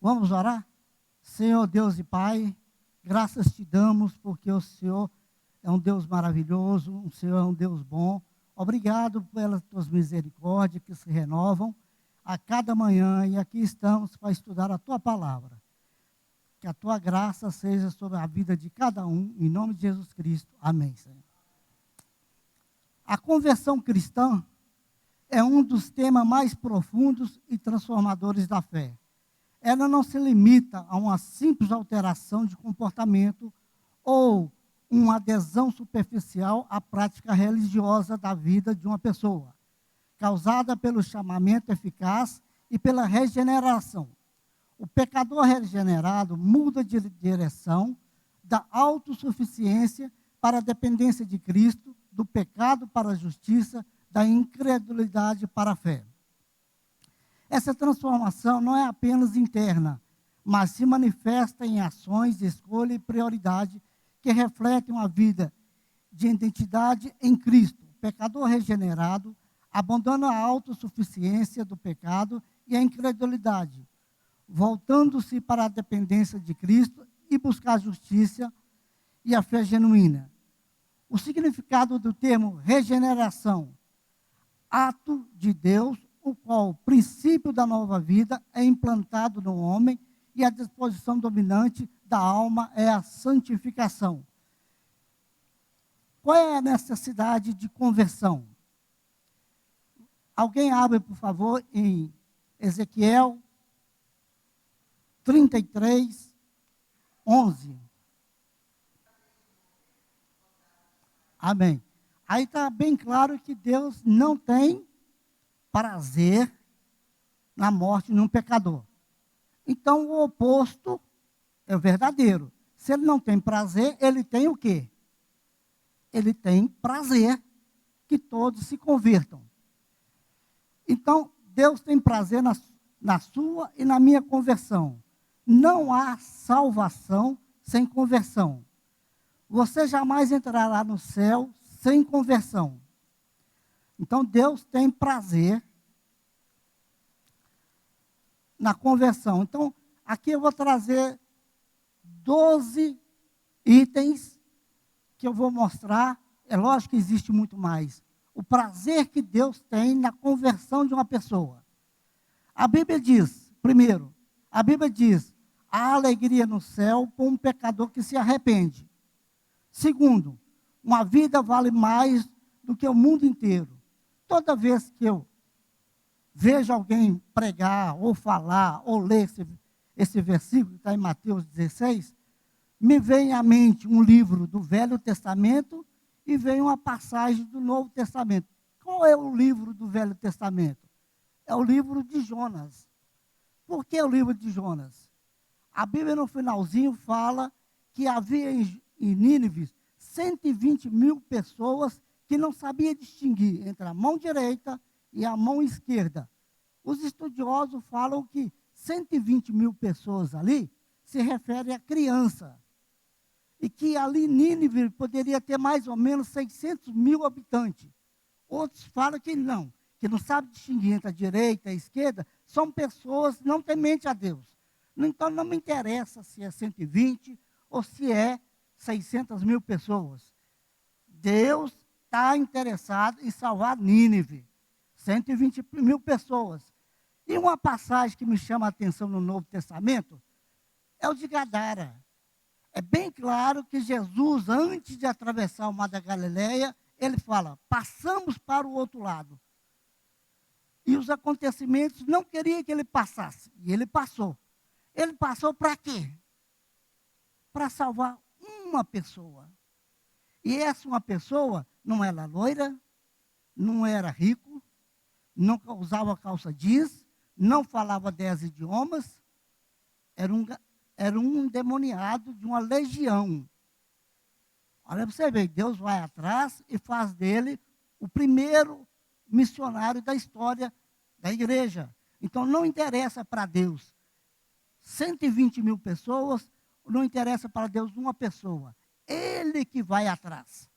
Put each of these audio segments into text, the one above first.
Vamos orar? Senhor Deus e Pai, graças te damos porque o Senhor é um Deus maravilhoso, o Senhor é um Deus bom. Obrigado pelas tuas misericórdias que se renovam a cada manhã e aqui estamos para estudar a tua palavra. Que a tua graça seja sobre a vida de cada um, em nome de Jesus Cristo. Amém, Senhor. A conversão cristã é um dos temas mais profundos e transformadores da fé. Ela não se limita a uma simples alteração de comportamento ou uma adesão superficial à prática religiosa da vida de uma pessoa, causada pelo chamamento eficaz e pela regeneração. O pecador regenerado muda de direção da autossuficiência para a dependência de Cristo, do pecado para a justiça, da incredulidade para a fé. Essa transformação não é apenas interna, mas se manifesta em ações, escolha e prioridade que refletem uma vida de identidade em Cristo. O pecador regenerado abandona a autossuficiência do pecado e a incredulidade, voltando-se para a dependência de Cristo e buscar a justiça e a fé genuína. O significado do termo regeneração, ato de Deus, o qual o princípio da nova vida é implantado no homem e a disposição dominante da alma é a santificação. Qual é a necessidade de conversão? Alguém abre, por favor, em Ezequiel 33, 11. Amém. Aí está bem claro que Deus não tem prazer na morte de um pecador. Então, o oposto é o verdadeiro. Se ele não tem prazer, ele tem o quê? Ele tem prazer que todos se convertam. Então, Deus tem prazer na sua e na minha conversão. Não há salvação sem conversão. Você jamais entrará no céu sem conversão. Então, Deus tem prazer na conversão. Então, aqui eu vou trazer 12 itens que eu vou mostrar. É lógico que existe muito mais. O prazer que Deus tem na conversão de uma pessoa. A Bíblia diz, primeiro, a Bíblia diz, há alegria no céu por um pecador que se arrepende. Segundo, uma vida vale mais do que o mundo inteiro. Toda vez que eu vejo alguém pregar, ou falar, ou ler esse versículo, que está em Mateus 16, me vem à mente um livro do Velho Testamento e vem uma passagem do Novo Testamento. Qual é o livro do Velho Testamento? É o livro de Jonas. Por que o livro de Jonas? A Bíblia, no finalzinho, fala que havia em Nínive 120 mil pessoas que não sabia distinguir entre a mão direita e a mão esquerda. Os estudiosos falam que 120 mil pessoas ali se refere a criança. E que ali Nínive poderia ter mais ou menos 600 mil habitantes. Outros falam que não sabe distinguir entre a direita e a esquerda, são pessoas não temente a Deus. Então não me interessa se é 120 ou se é 600 mil pessoas. Deus está interessado em salvar Nínive, 120 mil pessoas. E uma passagem que me chama a atenção no Novo Testamento é o de Gadara. É bem claro que Jesus, antes de atravessar o mar da Galileia, ele fala, passamos para o outro lado. E os acontecimentos não queriam que ele passasse, e ele passou. Ele passou para quê? Para salvar uma pessoa. E essa uma pessoa não era loira, não era rico, não usava calça jeans, não falava 10 idiomas, era um endemoniado de uma legião. Olha para você ver, Deus vai atrás e faz dele o primeiro missionário da história da igreja. Então não interessa para Deus 120 mil pessoas, não interessa para Deus uma pessoa. Ele que vai atrás.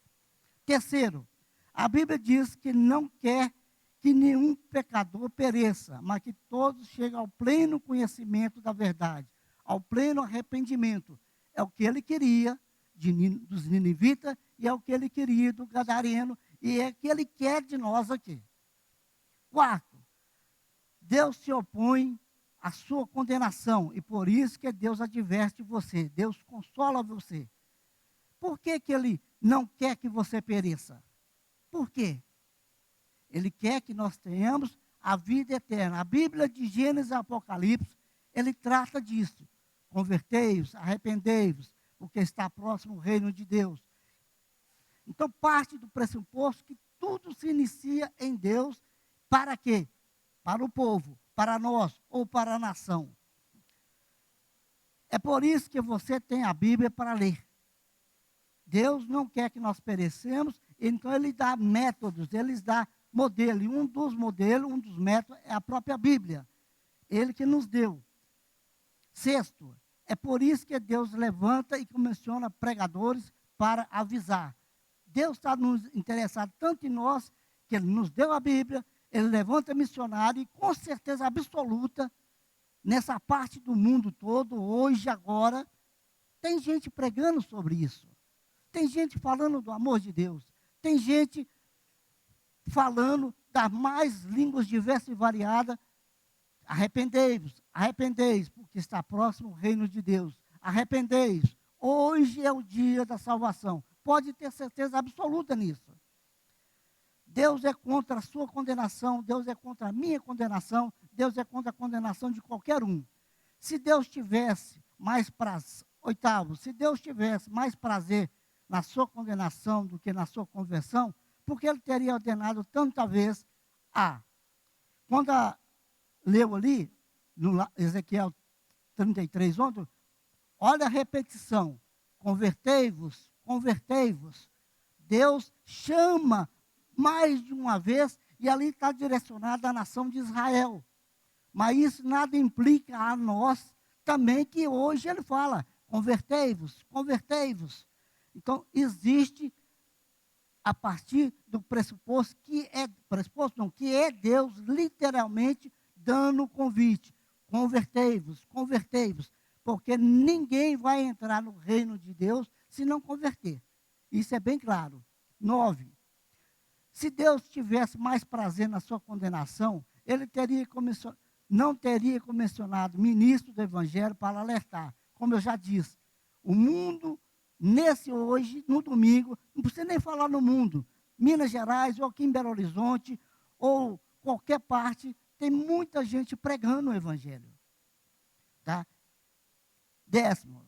Terceiro, a Bíblia diz que não quer que nenhum pecador pereça, mas que todos cheguem ao pleno conhecimento da verdade, ao pleno arrependimento. É o que ele queria dos ninivitas e é o que ele queria do gadareno e é o que ele quer de nós aqui. Quarto, Deus se opõe à sua condenação e por isso que Deus adverte você, Deus consola você. Por que que ele não quer que você pereça? Por quê? Ele quer que nós tenhamos a vida eterna. A Bíblia de Gênesis e Apocalipse, ele trata disso. Convertei-vos, arrependei-vos, porque está próximo o reino de Deus. Então, parte do pressuposto que tudo se inicia em Deus, para quê? Para o povo, para nós ou para a nação. É por isso que você tem a Bíblia para ler. Deus não quer que nós perecemos, então ele dá métodos, ele dá modelo. E um dos modelos, um dos métodos é a própria Bíblia. Ele que nos deu. Sexto, é por isso que Deus levanta e comissiona pregadores para avisar. Deus está nos interessado tanto em nós, que Ele nos deu a Bíblia, Ele levanta missionário e com certeza absoluta, nessa parte do mundo todo, hoje, agora, tem gente pregando sobre isso. Tem gente falando do amor de Deus. Tem gente falando das mais línguas diversas e variadas. Arrependei-vos, arrependei-vos, porque está próximo o reino de Deus. Arrependei-vos. Hoje é o dia da salvação. Pode ter certeza absoluta nisso. Deus é contra a sua condenação, Deus é contra a minha condenação, Deus é contra a condenação de qualquer um. Se Deus tivesse mais prazer, oitavo, se Deus tivesse mais prazer na sua condenação do que na sua conversão, porque Ele teria ordenado tanta vez quando leu ali, no Ezequiel 33, ontem, olha a repetição, convertei-vos, convertei-vos. Deus chama mais de uma vez, e ali está direcionado à nação de Israel. Mas isso nada implica a nós também, que hoje ele fala, convertei-vos, convertei-vos. Então, existe a partir do pressuposto que é Deus literalmente dando o convite. Convertei-vos, convertei-vos. Porque ninguém vai entrar no reino de Deus se não converter. Isso é bem claro. 9. Se Deus tivesse mais prazer na sua condenação, Ele não teria comissionado ministro do Evangelho para alertar. Como eu já disse, o mundo, hoje, no domingo, não precisa nem falar no mundo, Minas Gerais, ou aqui em Belo Horizonte, ou qualquer parte, tem muita gente pregando o Evangelho. Tá? 10º,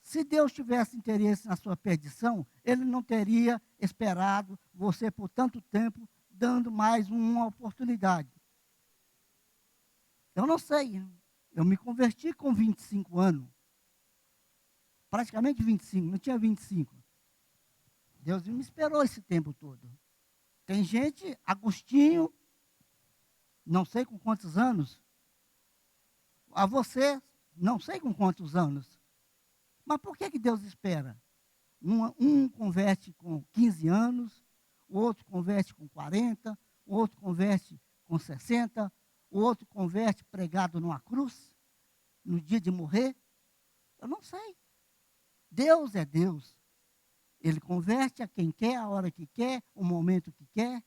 se Deus tivesse interesse na sua perdição, Ele não teria esperado você por tanto tempo, dando mais uma oportunidade. Eu não sei, eu me converti com 25 anos, praticamente 25, não tinha 25. Deus me esperou esse tempo todo. Tem gente, Agostinho, não sei com quantos anos, a você, não sei com quantos anos. Mas por que Deus espera? Um converte com 15 anos, o outro converte com 40, o outro converte com 60, o outro converte pregado numa cruz, no dia de morrer. Eu não sei. Deus é Deus. Ele converte a quem quer, a hora que quer, o momento que quer,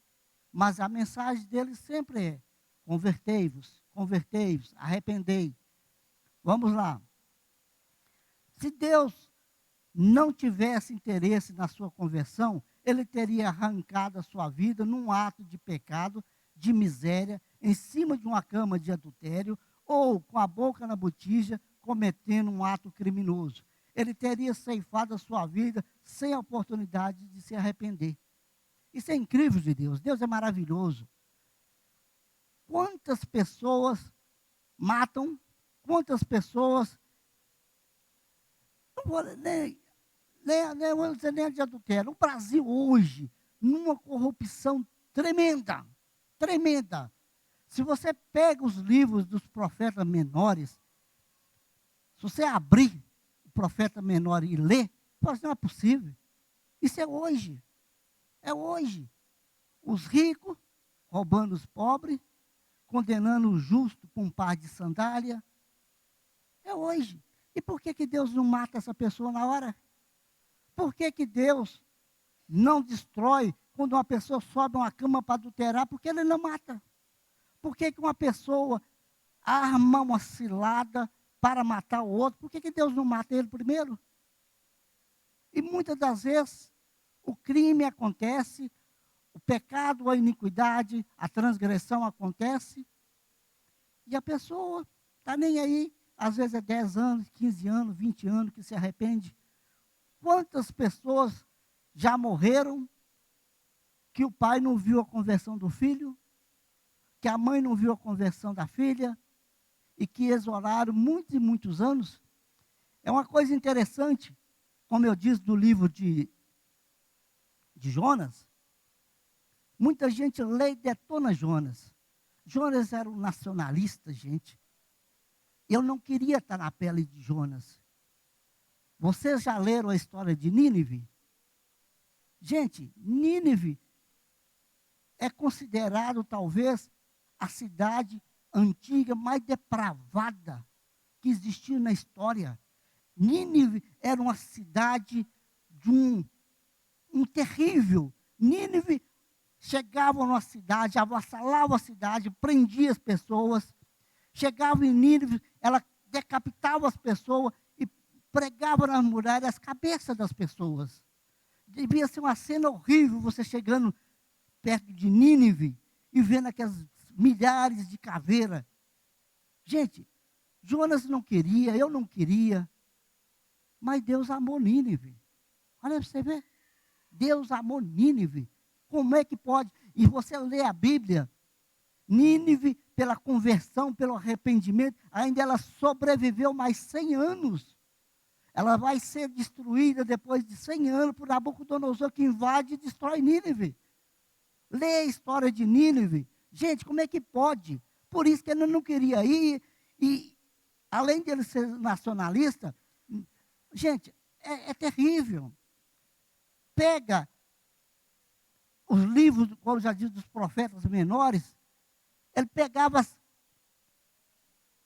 mas a mensagem dele sempre é: convertei-vos, convertei-vos, arrependei. Vamos lá. Se Deus não tivesse interesse na sua conversão, Ele teria arrancado a sua vida num ato de pecado, de miséria, em cima de uma cama de adultério, ou com a boca na botija, cometendo um ato criminoso. Ele teria ceifado a sua vida sem a oportunidade de se arrepender. Isso é incrível de Deus. Deus é maravilhoso. Quantas pessoas matam, quantas pessoas... Não vou nem de adultério. O Brasil hoje, numa corrupção tremenda, tremenda. Se você pega os livros dos profetas menores, se você abrir o profeta menor e ler, fala assim, não é possível. Isso é hoje. É hoje. Os ricos roubando os pobres, condenando o justo com um par de sandália. É hoje. E por que que Deus não mata essa pessoa na hora? Por que que Deus não destrói quando uma pessoa sobe uma cama para adulterar? Porque Ele não mata. Por que que uma pessoa arma uma cilada para matar o outro? Por que que Deus não mata ele primeiro? E muitas das vezes o crime acontece, o pecado, a iniquidade, a transgressão acontece, e a pessoa está nem aí. Às vezes é 10 anos, 15 anos, 20 anos que se arrepende. Quantas pessoas já morreram que o pai não viu a conversão do filho, que a mãe não viu a conversão da filha, e que eles oraram muitos e muitos anos? É uma coisa interessante, como eu disse do livro de Jonas, muita gente lê e detona Jonas. Jonas era um nacionalista, gente. Eu não queria estar na pele de Jonas. Vocês já leram a história de Nínive? Gente, Nínive é considerado talvez a cidade antiga mais depravada que existiu na história. Nínive era uma cidade de um terrível. Nínive chegava numa cidade, avassalava a cidade, prendia as pessoas. Chegava em Nínive, ela decapitava as pessoas e pregava nas muralhas as cabeças das pessoas. Devia ser uma cena horrível você chegando perto de Nínive e vendo aquelas milhares de caveiras. Gente, Jonas não queria, eu não queria, mas Deus amou Nínive. Olha para você ver. Deus amou Nínive. Como é que pode? E você lê a Bíblia, Nínive, pela conversão, pelo arrependimento, ainda ela sobreviveu mais 100 anos. Ela vai ser destruída depois de 100 anos por Nabucodonosor, que invade e destrói Nínive. Lê a história de Nínive. Gente, como é que pode? Por isso que ele não queria ir. E, além de ele ser nacionalista, gente, é terrível. Pega os livros, como já disse, dos profetas menores. Ele pegava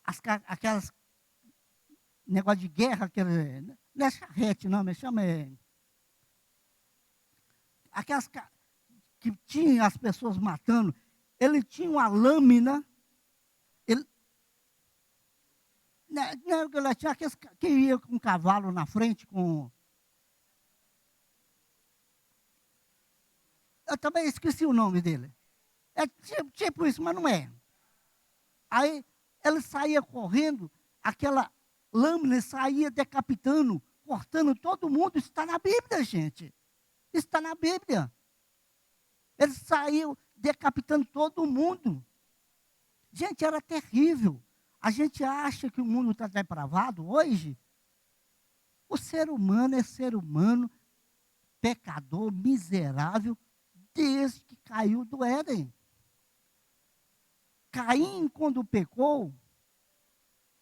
aquelas negócio de guerra, não é charrete, não, mas chama. Aquelas que tinha as pessoas matando. Ele tinha uma lâmina. Ele tinha aqueles que ia com um cavalo na frente, com. Eu também esqueci o nome dele. É tipo isso, mas não é. Aí ele saía correndo, aquela lâmina saía decapitando, cortando todo mundo. Isso está na Bíblia, gente. Isso está na Bíblia. Ele saiu decapitando todo mundo. Gente, era terrível. A gente acha que o mundo está depravado hoje. O ser humano é ser humano, pecador, miserável, desde que caiu do Éden. Caim, quando pecou,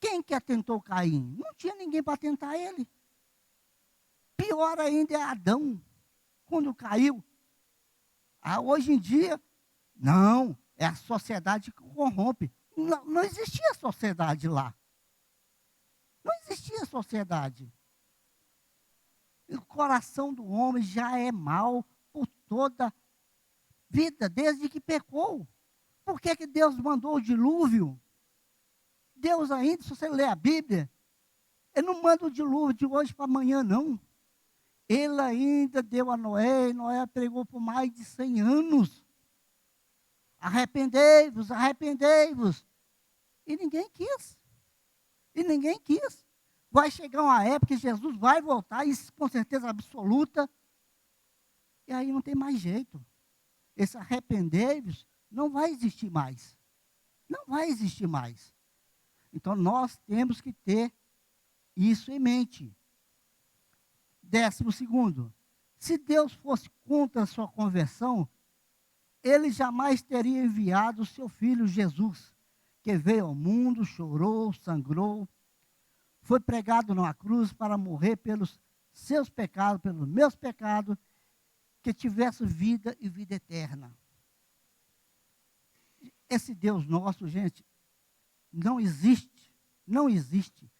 quem que atentou Caim? Não tinha ninguém para tentar ele. Pior ainda é Adão, quando caiu. Hoje em dia, não, é a sociedade que corrompe. Não existia sociedade lá. Não existia sociedade. E o coração do homem já é mau por toda vida, desde que pecou. Por que que Deus mandou o dilúvio? Deus ainda, se você ler a Bíblia, Ele não manda o dilúvio de hoje para amanhã, não. Ele ainda deu a Noé, e Noé pregou por mais de 100 anos. Arrependei-vos, arrependei-vos. E ninguém quis. E ninguém quis. Vai chegar uma época que Jesus vai voltar, isso com certeza absoluta. E aí não tem mais jeito. Esse arrependei-vos não vai existir mais. Não vai existir mais. Então nós temos que ter isso em mente. 12º, se Deus fosse contra a sua conversão, Ele jamais teria enviado o seu Filho Jesus, que veio ao mundo, chorou, sangrou, foi pregado numa cruz para morrer pelos seus pecados, pelos meus pecados, que tivesse vida e vida eterna. Esse Deus nosso, gente, não existe, não existe.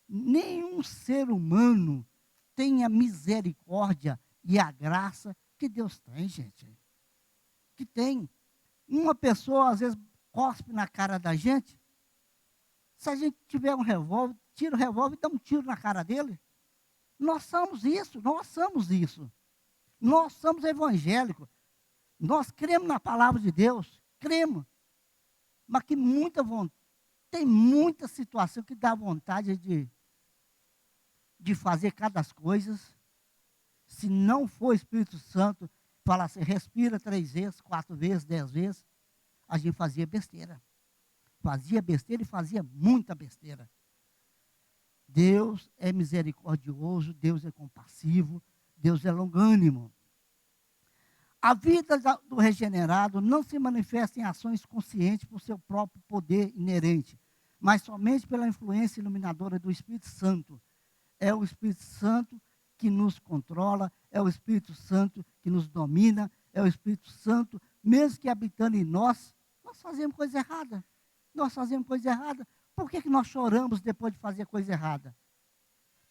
Nenhum ser humano tem a misericórdia e a graça que Deus tem, gente. Que tem. Uma pessoa, às vezes, cospe na cara da gente. Se a gente tiver um revólver, tira o revólver e dá um tiro na cara dele. Nós somos isso, nós somos isso. Nós somos evangélicos. Nós cremos na palavra de Deus, cremos. Mas que tem muita situação que dá vontade de fazer cada coisa. Se não for Espírito Santo, falar assim, respira 3 vezes, 4 vezes, 10 vezes, a gente fazia besteira. Fazia besteira e fazia muita besteira. Deus é misericordioso, Deus é compassivo, Deus é longânimo. A vida do regenerado não se manifesta em ações conscientes por seu próprio poder inerente, mas somente pela influência iluminadora do Espírito Santo. É o Espírito Santo que nos controla, é o Espírito Santo que nos domina, é o Espírito Santo, mesmo que habitando em nós, nós fazemos coisa errada. Nós fazemos coisa errada. Por que nós choramos depois de fazer coisa errada?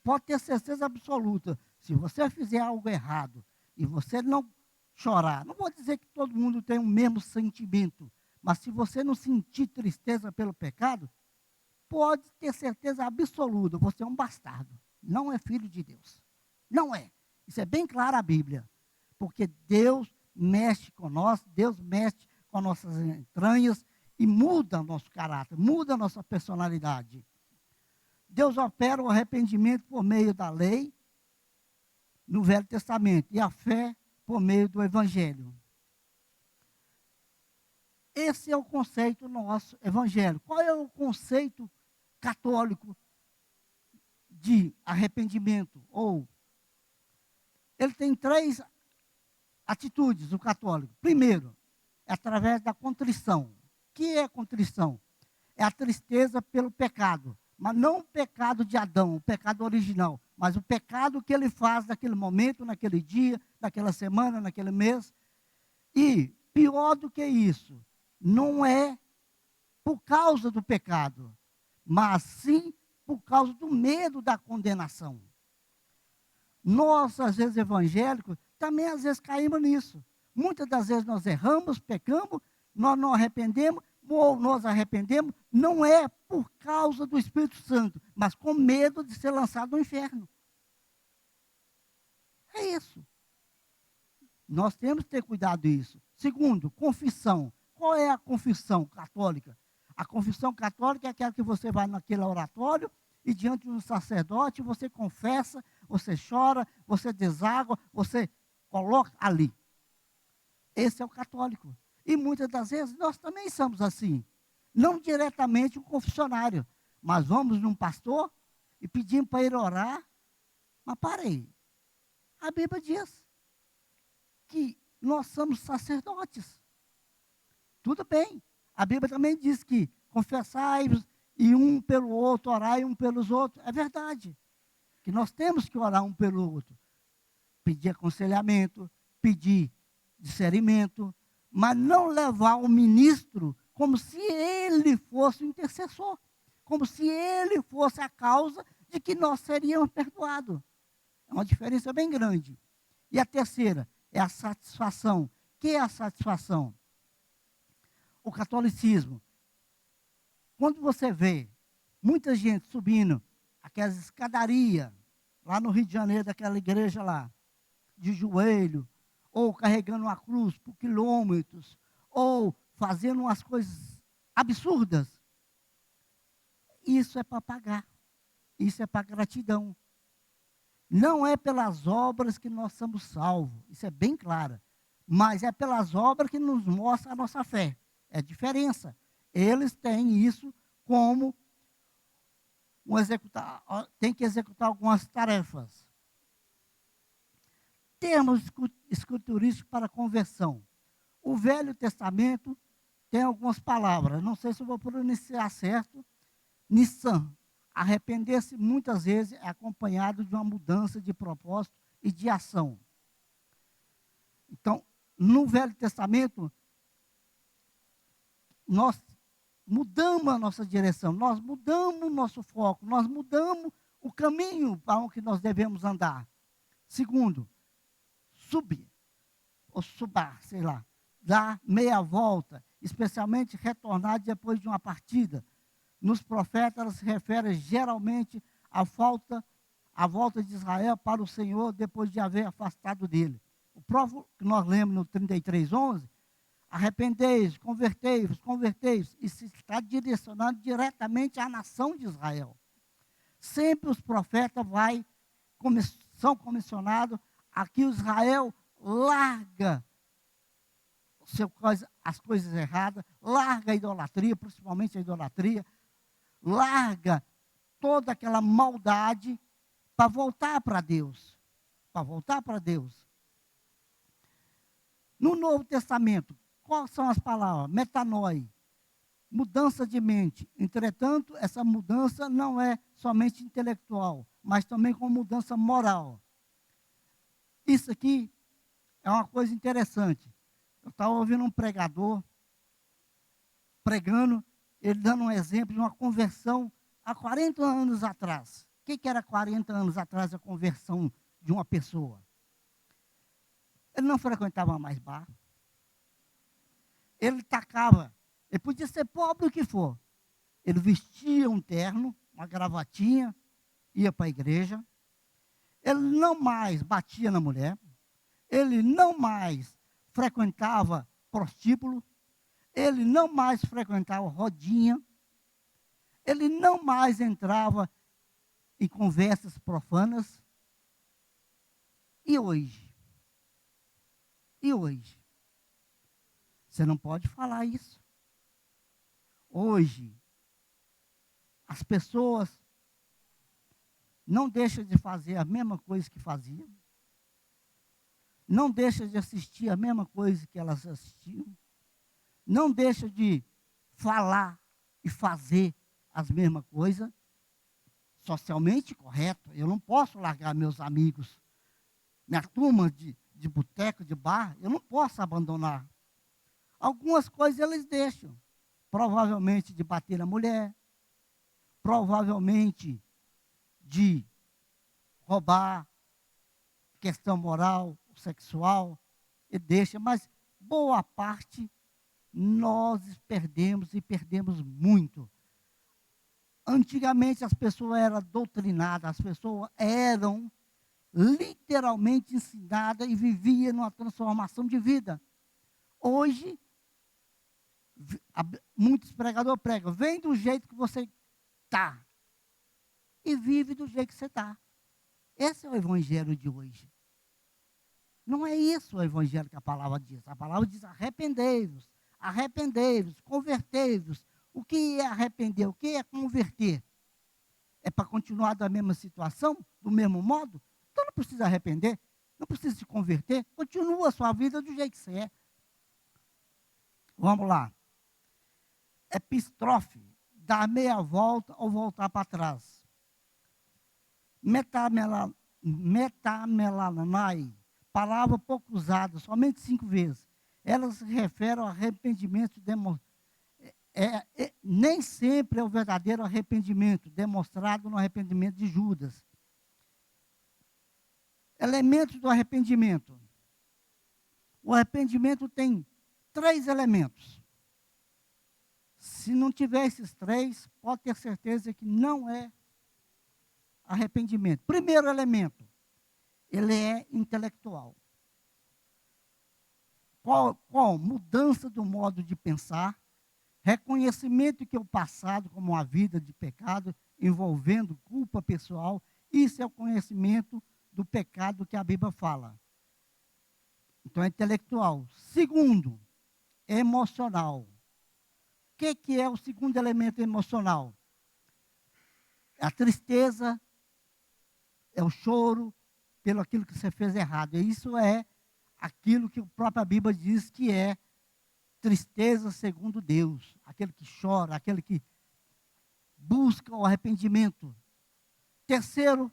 Pode ter certeza absoluta, se você fizer algo errado e você não chorar, não vou dizer que todo mundo tem o mesmo sentimento, mas se você não sentir tristeza pelo pecado, pode ter certeza absoluta, você é um bastardo, não é filho de Deus. Não é. Isso é bem claro a Bíblia. Porque Deus mexe com nós, Deus mexe com nossas entranhas e muda nosso caráter, muda nossa personalidade. Deus opera o arrependimento por meio da lei no Velho Testamento e a fé por meio do Evangelho. Esse é o conceito nosso evangélico. Qual é o conceito católico de arrependimento? Ele tem 3 atitudes, o católico. Primeiro, é através da contrição. O que é contrição? É a tristeza pelo pecado, mas não o pecado de Adão, o pecado original, mas o pecado que ele faz naquele momento, naquele dia, naquela semana, naquele mês. E, pior do que isso, não é por causa do pecado, mas sim por causa do medo da condenação. Nós, às vezes, evangélicos, também às vezes caímos nisso. Muitas das vezes nós erramos, pecamos, nós não arrependemos, ou nós arrependemos, não é por causa do Espírito Santo, mas com medo de ser lançado no inferno. É isso. Nós temos que ter cuidado disso. Segundo, confissão. Qual é a confissão católica? A confissão católica é aquela que você vai naquele oratório e diante de um sacerdote você confessa, você chora, você deságua, você coloca ali. Esse é o católico. E muitas das vezes nós também somos assim. Não diretamente um confessionário, mas vamos num pastor e pedimos para ele orar. Mas parei. A Bíblia diz que nós somos sacerdotes. Tudo bem. A Bíblia também diz que confessai-vos e um pelo outro, orai um pelos outros. É verdade. Que nós temos que orar um pelo outro. Pedir aconselhamento, pedir discernimento, mas não levar o ministro como se ele fosse o intercessor, como se ele fosse a causa de que nós seríamos perdoados. É uma diferença bem grande. E a terceira é a satisfação. O que é a satisfação? O catolicismo. Quando você vê muita gente subindo aquelas escadarias, lá no Rio de Janeiro, daquela igreja lá, de joelho, ou carregando uma cruz por quilômetros, ou fazendo umas coisas absurdas, isso é para pagar, isso é para gratidão. Não é pelas obras que nós somos salvos, isso é bem claro, mas é pelas obras que nos mostra a nossa fé. É a diferença. Eles têm isso como tem que executar algumas tarefas. Termos escriturísticos para conversão. O Velho Testamento tem algumas palavras, não sei se eu vou pronunciar certo. Nissan, arrepender-se muitas vezes é acompanhado de uma mudança de propósito e de ação. Então, no Velho Testamento, nós mudamos a nossa direção, nós mudamos o nosso foco, nós mudamos o caminho para onde nós devemos andar. Segundo, subir, ou subar, sei lá, dar meia volta, especialmente retornar depois de uma partida. Nos profetas, ela se refere geralmente à volta de Israel para o Senhor depois de haver afastado dele. O próprio que nós lemos no 33:11, arrependei-vos, convertei-vos, convertei-vos, e se está direcionando diretamente à nação de Israel. Sempre os profetas são comissionados a que Israel larga as coisas erradas, larga a idolatria, principalmente a idolatria, larga toda aquela maldade para voltar para Deus. Para voltar para Deus. No Novo Testamento, quais são as palavras? Metanoi, mudança de mente. Entretanto, essa mudança não é somente intelectual, mas também com mudança moral. Isso aqui é uma coisa interessante. Eu estava ouvindo um pregador pregando, ele dando um exemplo de uma conversão há 40 anos atrás. O que era 40 anos atrás a conversão de uma pessoa? Ele não frequentava mais bar. Ele podia ser pobre o que for. Ele vestia um terno, uma gravatinha, ia para a igreja. Ele não mais batia na mulher. Ele não mais frequentava prostíbulo. Ele não mais frequentava rodinha. Ele não mais entrava em conversas profanas. E hoje? E hoje? Você não pode falar isso. Hoje, as pessoas não deixam de fazer a mesma coisa que faziam. Não deixam de assistir a mesma coisa que elas assistiam. Não deixam de falar e fazer as mesmas coisas. Socialmente correto. Eu não posso largar meus amigos, minha turma de boteco, de bar, eu não posso abandonar. Algumas coisas eles deixam. Provavelmente de bater na mulher, provavelmente de roubar, questão moral, sexual, e deixa, mas boa parte nós perdemos e perdemos muito. Antigamente as pessoas eram doutrinadas, as pessoas eram literalmente ensinadas e viviam numa transformação de vida. Hoje, muitos pregadores pregam, vem do jeito que você está e vive do jeito que você está. Esse é o evangelho de hoje. Não é isso o evangelho que a palavra diz. A palavra diz arrependei-vos, arrependei-vos, convertei-vos. O que é arrepender? O que é converter? É para continuar da mesma situação, do mesmo modo? Então não precisa arrepender, não precisa se converter, continua a sua vida do jeito que você é. Vamos lá. Epistrofe, dar meia volta ou voltar para trás. Metamelanai, palavra pouco usada, somente 5 vezes. Ela se refere ao arrependimento nem sempre é o verdadeiro arrependimento, demonstrado no arrependimento de Judas. Elementos do arrependimento. O arrependimento tem 3 elementos. Se não tiver esses 3, pode ter certeza que não é arrependimento. Primeiro elemento, ele é intelectual. Qual? Mudança do modo de pensar, reconhecimento que o passado como uma vida de pecado, envolvendo culpa pessoal, isso é o conhecimento do pecado que a Bíblia fala. Então é intelectual. Segundo, emocional. O que é o segundo elemento emocional? É a tristeza, é o choro pelo aquilo que você fez errado. E isso é aquilo que a própria Bíblia diz que é tristeza segundo Deus. Aquele que chora, aquele que busca o arrependimento. Terceiro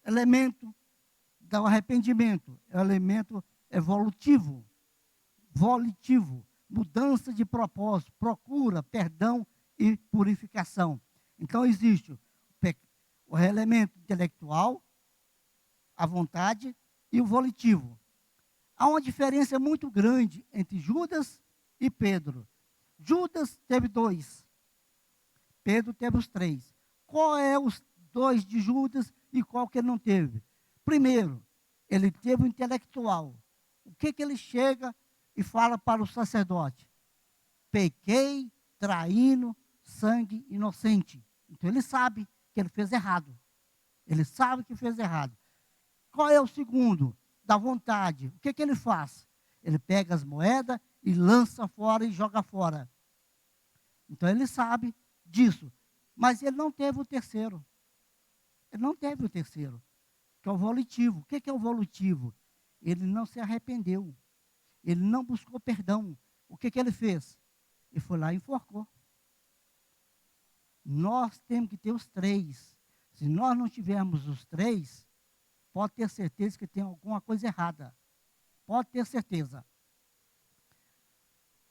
elemento do arrependimento é o elemento evolutivo, volitivo. mudança de propósito, procura, perdão e purificação. Então, existe o elemento intelectual, a vontade e o volitivo. Há uma diferença muito grande entre Judas e Pedro. Judas teve 2, Pedro teve os 3. Qual é os 2 de Judas e qual que ele não teve? Primeiro, ele teve o intelectual. O que ele chega e fala para o sacerdote? Pequei, traindo sangue inocente. Então ele sabe que ele fez errado. Ele sabe que fez errado. Qual é o segundo? Da vontade. O que ele faz? Ele pega as moedas e lança fora e joga fora. Então ele sabe disso. Mas ele não teve o terceiro. Ele não teve o terceiro, que é o volitivo. O que é o volitivo? Ele não se arrependeu. Ele não buscou perdão. O que ele fez? Ele foi lá e enforcou. Nós temos que ter os 3. Se nós não tivermos os 3, pode ter certeza que tem alguma coisa errada. Pode ter certeza.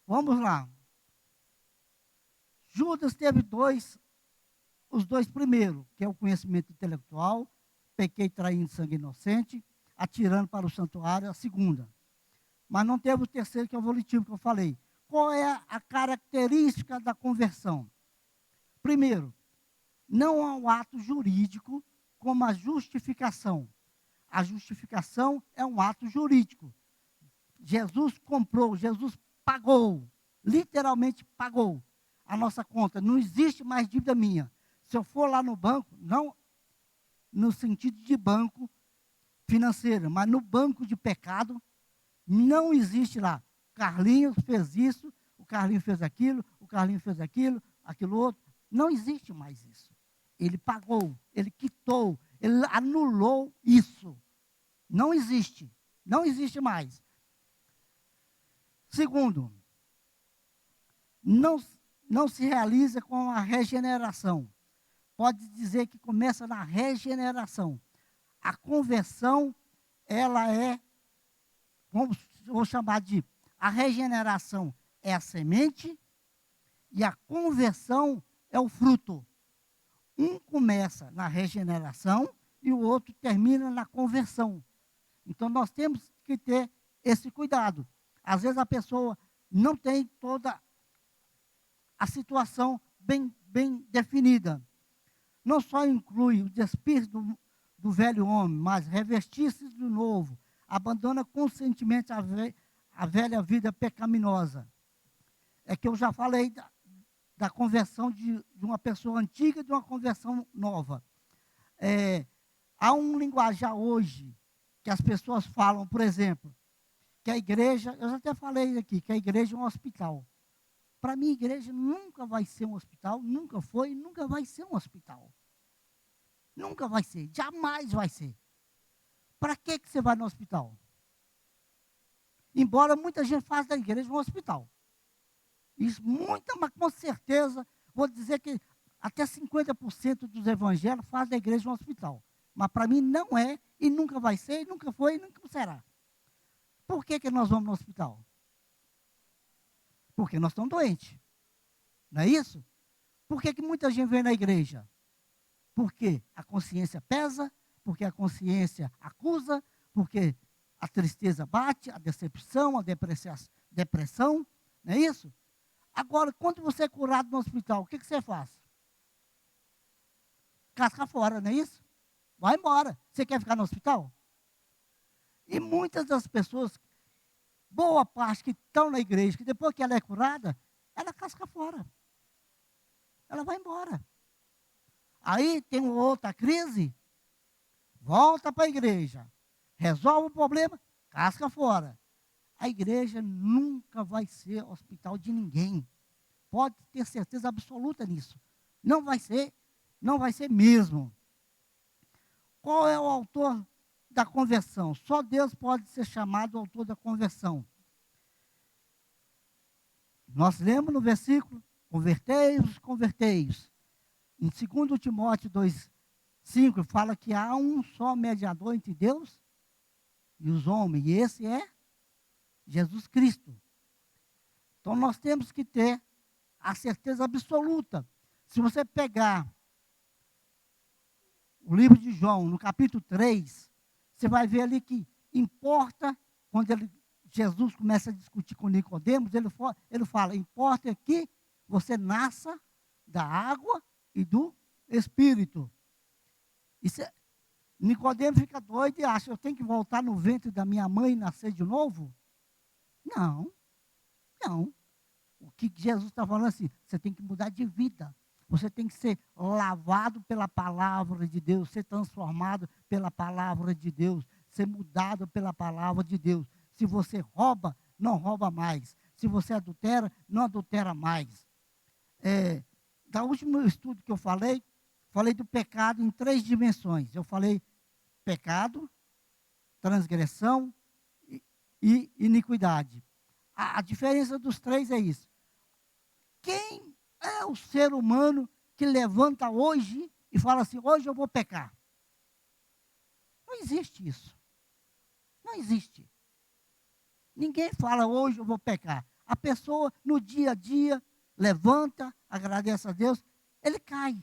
Vamos lá. Judas teve os 2 primeiros, que é o conhecimento intelectual, pequei traindo sangue inocente, atirando para o santuário, a segunda. Mas não teve o terceiro, que é o volitivo que eu falei. Qual é a característica da conversão? Primeiro, não há um ato jurídico como a justificação. A justificação é um ato jurídico. Jesus comprou, Jesus pagou, literalmente pagou a nossa conta. Não existe mais dívida minha. Se eu for lá no banco, não no sentido de banco financeiro, mas no banco de pecado, não existe lá. Carlinhos fez isso, o Carlinhos fez aquilo, o Carlinhos fez aquilo, aquilo outro. Não existe mais isso. Ele pagou, ele quitou, ele anulou isso. Não existe. Não existe mais. Segundo, não se realiza com a regeneração. Pode dizer que começa na regeneração. A conversão, ela é, vou chamar de, a regeneração é a semente e a conversão é o fruto. Um começa na regeneração e o outro termina na conversão. Então, nós temos que ter esse cuidado. Às vezes, a pessoa não tem toda a situação bem definida. Não só inclui o despir do velho homem, mas revestir-se do novo, abandona conscientemente a velha vida pecaminosa. É que eu já falei da conversão de uma pessoa antiga e de uma conversão nova. Há um linguajar hoje que as pessoas falam, por exemplo, que a igreja, eu já até falei aqui, que a igreja é um hospital. Para mim, a igreja nunca vai ser um hospital, nunca foi e nunca vai ser um hospital. Nunca vai ser, jamais vai ser. Para que você vai no hospital? Embora muita gente faça da igreja um hospital. Isso, mas com certeza, vou dizer que até 50% dos evangélicos fazem da igreja um hospital. Mas para mim não é, e nunca vai ser, e nunca foi, e nunca será. Por que nós vamos no hospital? Porque nós estamos doentes. Não é isso? Por que muita gente vem na igreja? Porque a consciência pesa, porque a consciência acusa, porque a tristeza bate, a decepção, a depressão, não é isso? Agora, quando você é curado no hospital, o que você faz? Casca fora, não é isso? Vai embora. Você quer ficar no hospital? E muitas das pessoas, boa parte que estão na igreja, que depois que ela é curada, ela casca fora. Ela vai embora. Aí tem outra crise, volta para a igreja, resolve o problema, casca fora. A igreja nunca vai ser hospital de ninguém. Pode ter certeza absoluta nisso. Não vai ser mesmo. Qual é o autor da conversão? Só Deus pode ser chamado autor da conversão. Nós lemos no versículo, convertei-vos, convertei-vos. Em 2 Timóteo 2,5, fala que há um só mediador entre Deus e os homens, e esse é Jesus Cristo. Então, nós temos que ter a certeza absoluta. Se você pegar o livro de João, no capítulo 3, você vai ver ali que importa, quando Jesus começa a discutir com Nicodemos, ele fala, importa que você nasça da água e do Espírito. Nicodemos fica doido e acha, eu tenho que voltar no ventre da minha mãe e nascer de novo? Não, não. O que Jesus está falando assim, você tem que mudar de vida. Você tem que ser lavado pela palavra de Deus, ser transformado pela palavra de Deus, ser mudado pela palavra de Deus. Se você rouba, não rouba mais. Se você adultera, não adultera mais. Da último estudo que eu falei do pecado em 3 dimensões. Eu falei pecado, transgressão e iniquidade. A diferença dos 3 é isso. Quem é o ser humano que levanta hoje e fala assim, hoje eu vou pecar? Não existe isso. Não existe. Ninguém fala, hoje eu vou pecar. A pessoa, no dia a dia, levanta, agradece a Deus, ele cai,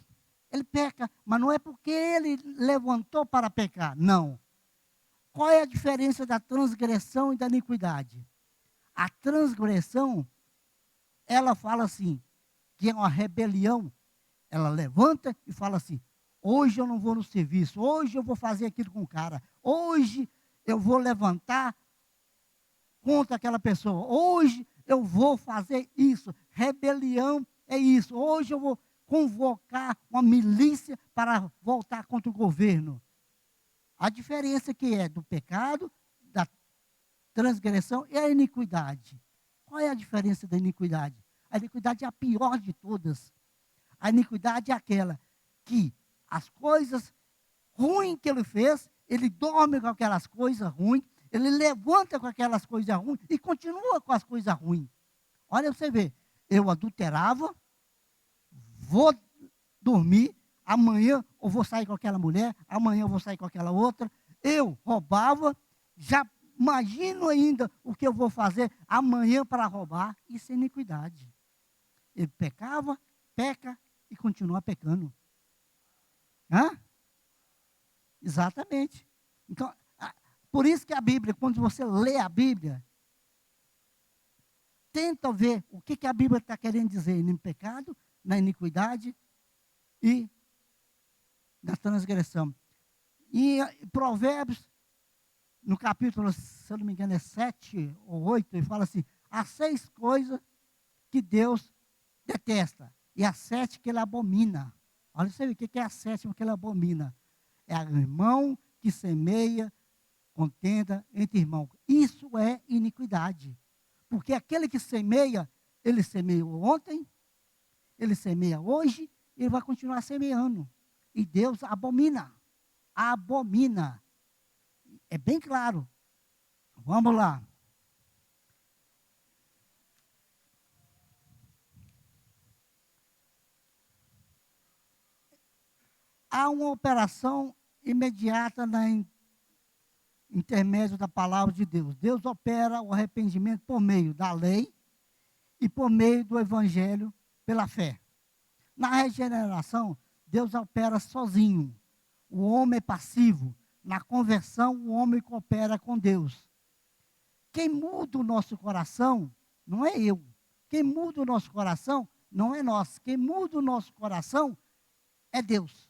ele peca, mas não é porque ele levantou para pecar, não. Qual é a diferença da transgressão e da iniquidade? A transgressão, ela fala assim, que é uma rebelião, ela levanta e fala assim, hoje eu não vou no serviço, hoje eu vou fazer aquilo com o cara, hoje eu vou levantar contra aquela pessoa, hoje eu vou fazer isso, rebelião é isso, hoje eu vou convocar uma milícia para voltar contra o governo. A diferença que é do pecado, da transgressão e a iniquidade. Qual é a diferença da iniquidade? A iniquidade é a pior de todas. A iniquidade é aquela que as coisas ruins que ele fez, ele dorme com aquelas coisas ruins, ele levanta com aquelas coisas ruins e continua com as coisas ruins. Olha, você vê, eu adulterava, vou dormir, amanhã eu vou sair com aquela mulher, amanhã eu vou sair com aquela outra, eu roubava, já imagino ainda o que eu vou fazer amanhã para roubar. Isso é iniquidade. Ele pecava, peca e continua pecando. Hã? Exatamente. Então, por isso que a Bíblia, quando você lê a Bíblia, tenta ver o que a Bíblia está querendo dizer no pecado, na iniquidade e na transgressão. E Provérbios, no capítulo, se eu não me engano, é 7 ou 8, ele fala assim, há 6 coisas que Deus detesta, e há 7 que ele abomina. Olha, você vê o que é a 7ª que ele abomina. É o irmão que semeia contenda entre irmãos. Isso é iniquidade. Porque aquele que semeia, ele semeou ontem, ele semeia hoje, ele vai continuar semeando. E Deus abomina. Abomina. É bem claro. Vamos lá. Há uma operação imediata na intermédio da palavra de Deus. Deus opera o arrependimento por meio da lei e por meio do evangelho pela fé. Na regeneração, Deus opera sozinho. O homem é passivo. Na conversão, o homem coopera com Deus. Quem muda o nosso coração não é eu. Quem muda o nosso coração não é nós. Quem muda o nosso coração é Deus.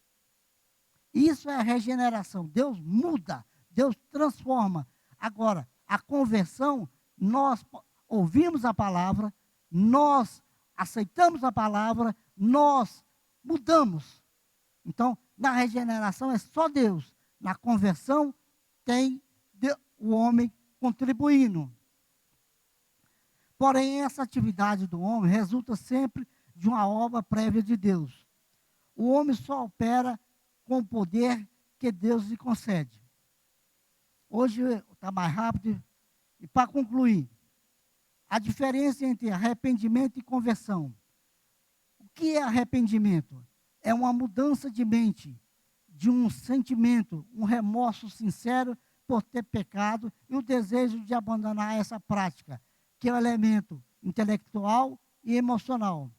Isso é a regeneração. Deus muda, Deus transforma. Agora, a conversão, nós ouvimos a palavra, nós aceitamos a palavra, nós mudamos. Então, na regeneração é só Deus. Na conversão, tem o homem contribuindo. Porém, essa atividade do homem resulta sempre de uma obra prévia de Deus. O homem só opera com o poder que Deus lhe concede. Hoje está mais rápido. E para concluir, a diferença entre arrependimento e conversão. O que é arrependimento? É uma mudança de mente, de um sentimento, um remorso sincero por ter pecado e o desejo de abandonar essa prática, que é o elemento intelectual e emocional.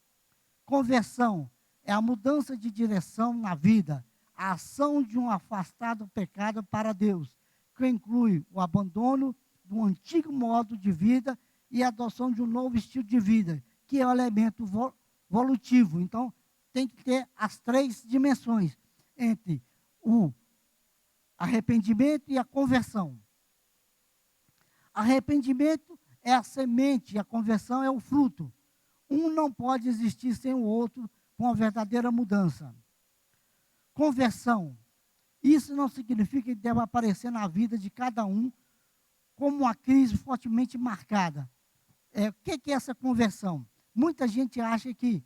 Conversão é a mudança de direção na vida, a ação de um afastado pecado para Deus, que inclui o abandono do antigo modo de vida e a adoção de um novo estilo de vida, que é o elemento volutivo. Então, tem que ter as três dimensões entre o arrependimento e a conversão. Arrependimento é a semente, a conversão é o fruto. Um não pode existir sem o outro com a verdadeira mudança. Conversão. Isso não significa que deve aparecer na vida de cada um como uma crise fortemente marcada. O que é essa conversão? Muita gente acha que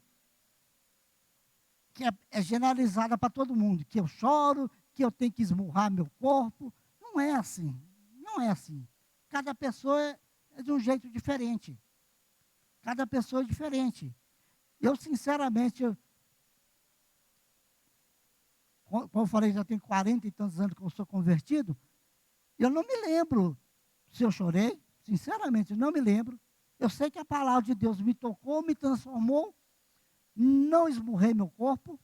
é generalizada para todo mundo, que eu choro, que eu tenho que esmurrar meu corpo. Não é assim. Não é assim. Cada pessoa é de um jeito diferente. Cada pessoa é diferente. Eu, sinceramente, como eu falei, já tenho 40 e tantos anos que eu sou convertido, eu não me lembro se eu chorei, sinceramente, não me lembro. Eu sei que a palavra de Deus me tocou, me transformou, não esmurrei meu corpo,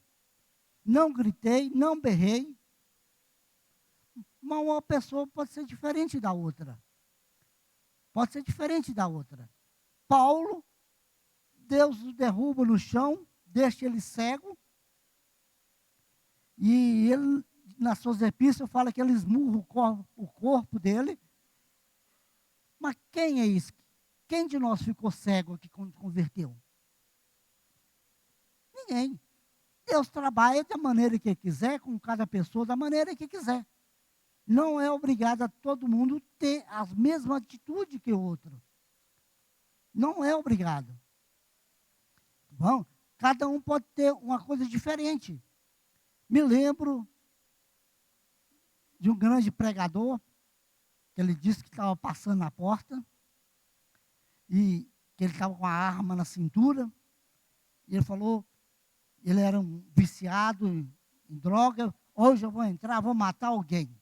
não gritei, não berrei. Mas uma pessoa pode ser diferente da outra. Pode ser diferente da outra. Paulo, Deus o derruba no chão, deixa ele cego, e ele, nas suas epístolas, fala que ele esmurra o corpo dele. Mas quem é isso? Quem de nós ficou cego aqui quando converteu? Ninguém. Deus trabalha da maneira que quiser, com cada pessoa da maneira que quiser. Não é obrigado a todo mundo ter a mesma atitude que o outro. Não é obrigado. Bom, cada um pode ter uma coisa diferente. Me lembro de um grande pregador, que ele disse que estava passando na porta, e que ele estava com a arma na cintura, e ele falou, ele era um viciado em droga, hoje eu vou entrar, vou matar alguém.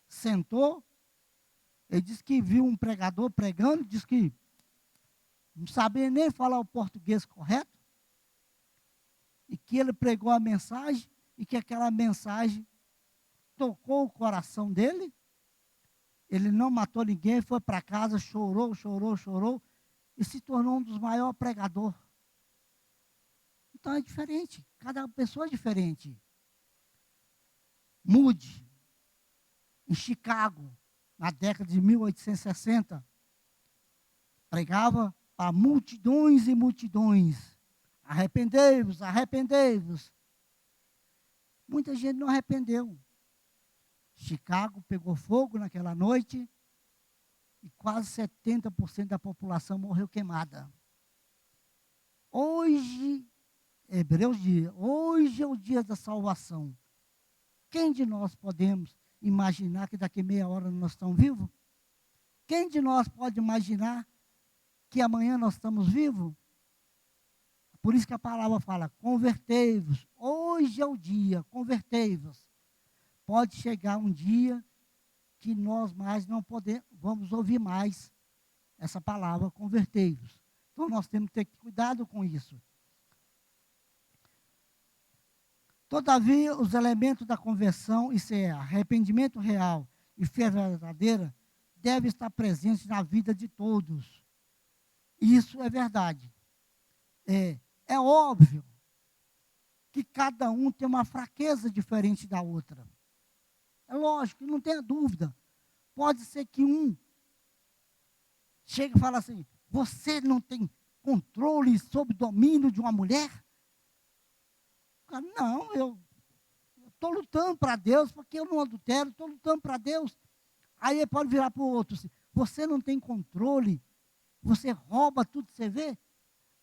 Sentou, ele disse que viu um pregador pregando, disse que não sabia nem falar o português correto, e que ele pregou a mensagem, e que aquela mensagem tocou o coração dele. Ele não matou ninguém, foi para casa, chorou, e se tornou um dos maiores pregadores. Então é diferente, cada pessoa é diferente. Moody, em Chicago, na década de 1860, pregava para multidões e multidões. Arrependei-vos, arrependei-vos. Muita gente não arrependeu. Chicago pegou fogo naquela noite e quase 70% da população morreu queimada. Hoje, Hebreus diz, hoje é o dia da salvação. Quem de nós podemos imaginar que daqui meia hora nós estamos vivos? Quem de nós pode imaginar que amanhã nós estamos vivos? Por isso que a palavra fala, convertei-vos. Hoje é o dia, convertei-vos. Pode chegar um dia que nós mais não vamos ouvir mais essa palavra, convertei-vos. Então nós temos que ter cuidado com isso. Todavia, os elementos da conversão, isso é, arrependimento real e fé verdadeira, devem estar presentes na vida de todos. Isso é verdade. É óbvio que cada um tem uma fraqueza diferente da outra. É lógico, não tenha dúvida. Pode ser que um chegue e fale assim, você não tem controle sobre o domínio de uma mulher? Não, eu estou lutando para Deus, porque eu não adultero, estou lutando para Deus. Aí ele pode virar para o outro assim, você não tem controle, você rouba tudo que você vê?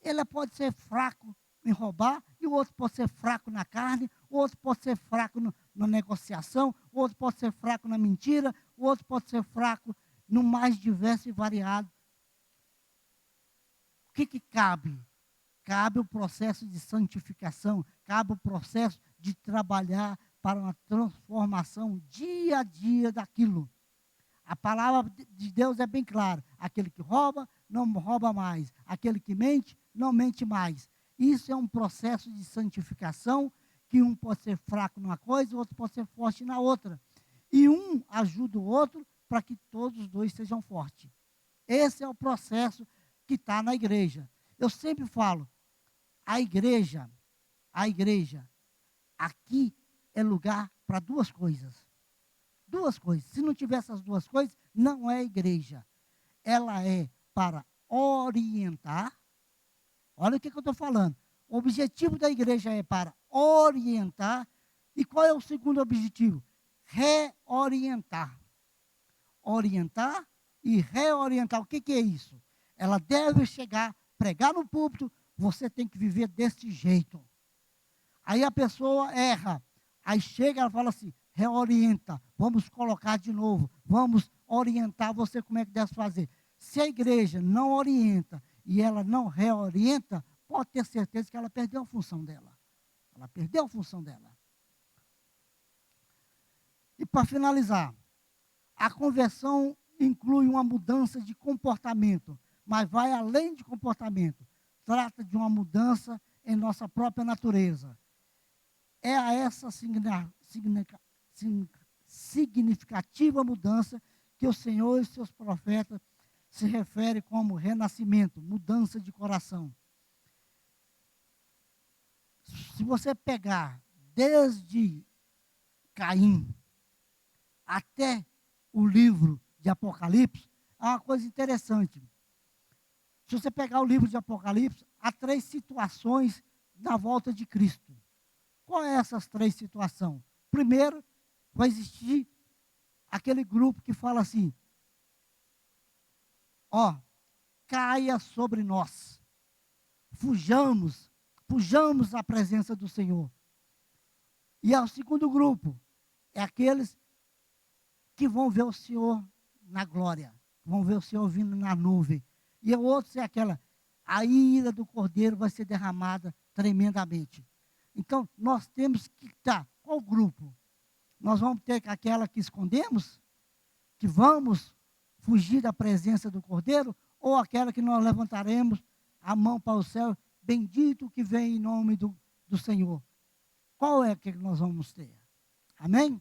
Ele pode ser fraco em roubar, e o outro pode ser fraco na carne, o outro pode ser fraco na negociação, o outro pode ser fraco na mentira, o outro pode ser fraco no mais diverso e variado. O que cabe? Cabe o processo de santificação, cabe o processo de trabalhar para uma transformação dia a dia daquilo. A palavra de Deus é bem clara, aquele que rouba, não rouba mais. Aquele que mente, não mente mais. Isso é um processo de santificação, que um pode ser fraco numa coisa, o outro pode ser forte na outra. E um ajuda o outro para que todos os dois sejam fortes. Esse é o processo que está na igreja. Eu sempre falo, a igreja, aqui é lugar para duas coisas. Duas coisas. Se não tiver essas duas coisas, não é igreja. Ela é para orientar. Olha o que eu estou falando. O objetivo da igreja é para orientar. E qual é o segundo objetivo? Reorientar. Orientar e reorientar. O que é isso? Ela deve chegar, pregar no púlpito, você tem que viver desse jeito. Aí a pessoa erra. Aí chega, ela fala assim, reorienta, vamos colocar de novo, vamos orientar você como é que deve fazer. Se a igreja não orienta e ela não reorienta, pode ter certeza que ela perdeu a função dela. Ela perdeu a função dela. E para finalizar, a conversão inclui uma mudança de comportamento, mas vai além de comportamento. Trata de uma mudança em nossa própria natureza. É a essa significativa mudança que o Senhor e seus profetas se referem como renascimento, mudança de coração. Se você pegar desde Caim até o livro de Apocalipse, é uma coisa interessante. Se você pegar o livro de Apocalipse, há 3 situações na volta de Cristo. Qual é essas 3 situações? Primeiro, vai existir aquele grupo que fala assim, caia sobre nós, fujamos da presença do Senhor. E o segundo grupo, é aqueles que vão ver o Senhor na glória, vão ver o Senhor vindo na nuvem. E o outro é aquela, a ira do Cordeiro vai ser derramada tremendamente. Então, nós temos que estar, qual grupo? Nós vamos ter aquela que escondemos, que vamos fugir da presença do Cordeiro, ou aquela que nós levantaremos a mão para o céu, bendito que vem em nome do Senhor. Qual é que nós vamos ter? Amém?